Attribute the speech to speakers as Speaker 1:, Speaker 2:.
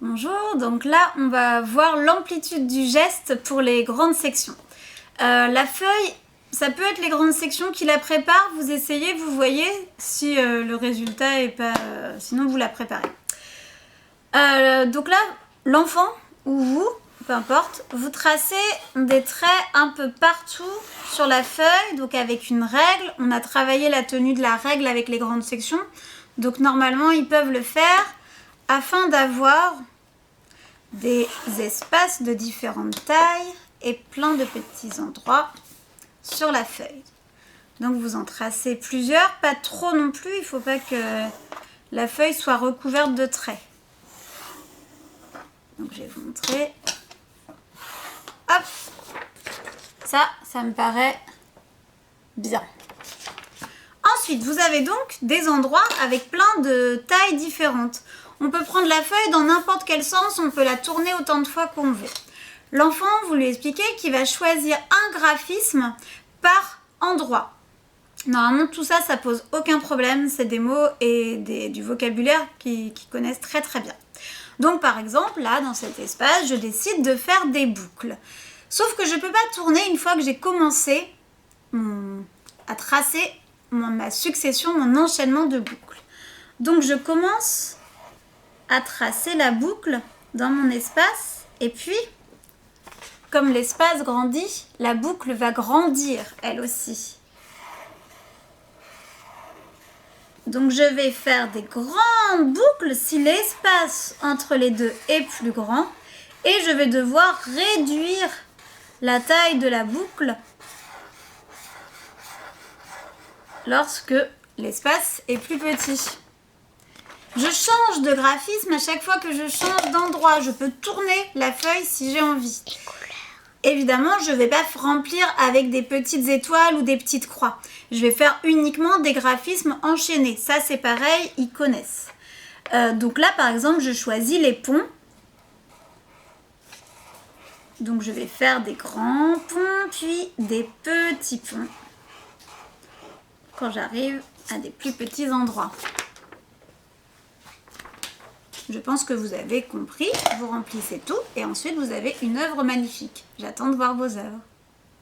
Speaker 1: Bonjour, donc là on va voir l'amplitude du geste pour les grandes sections. La feuille, ça peut être les grandes sections qui la préparent, vous essayez, vous voyez si le résultat est pas... sinon vous la préparez. Donc là, l'enfant ou vous, peu importe, vous tracez des traits un peu partout sur la feuille, donc avec une règle. On a travaillé la tenue de la règle avec les grandes sections, donc normalement ils peuvent le faire afin d'avoir des espaces de différentes tailles et plein de petits endroits sur la feuille. Donc vous en tracez plusieurs, pas trop non plus, il ne faut pas que la feuille soit recouverte de traits. Donc je vais vous montrer. Hop, ça me paraît bien. Ensuite, vous avez donc des endroits avec plein de tailles différentes. On peut prendre la feuille dans n'importe quel sens, on peut la tourner autant de fois qu'on veut. L'enfant, vous lui expliquez qu'il va choisir un graphisme par endroit. Normalement, tout ça, ça pose aucun problème. C'est des mots et du vocabulaire qu'ils connaissent très très bien. Donc par exemple, là, dans cet espace, je décide de faire des boucles. Sauf que je ne peux pas tourner une fois que j'ai commencé à tracer ma succession, mon enchaînement de boucles. Donc je commence à tracer la boucle dans mon espace et puis, comme l'espace grandit, la boucle va grandir elle aussi. Donc je vais faire des grandes boucles si l'espace entre les deux est plus grand et je vais devoir réduire la taille de la boucle lorsque l'espace est plus petit. Je change de graphisme à chaque fois que je change d'endroit. Je peux tourner la feuille si j'ai envie. Évidemment, je ne vais pas remplir avec des petites étoiles ou des petites croix. Je vais faire uniquement des graphismes enchaînés. Ça, c'est pareil, ils connaissent. Donc là, par exemple, je choisis les ponts. Donc je vais faire des grands ponts, puis des petits ponts. Quand j'arrive à des plus petits endroits. Je pense que vous avez compris, vous remplissez tout et ensuite vous avez une œuvre magnifique. J'attends de voir vos œuvres.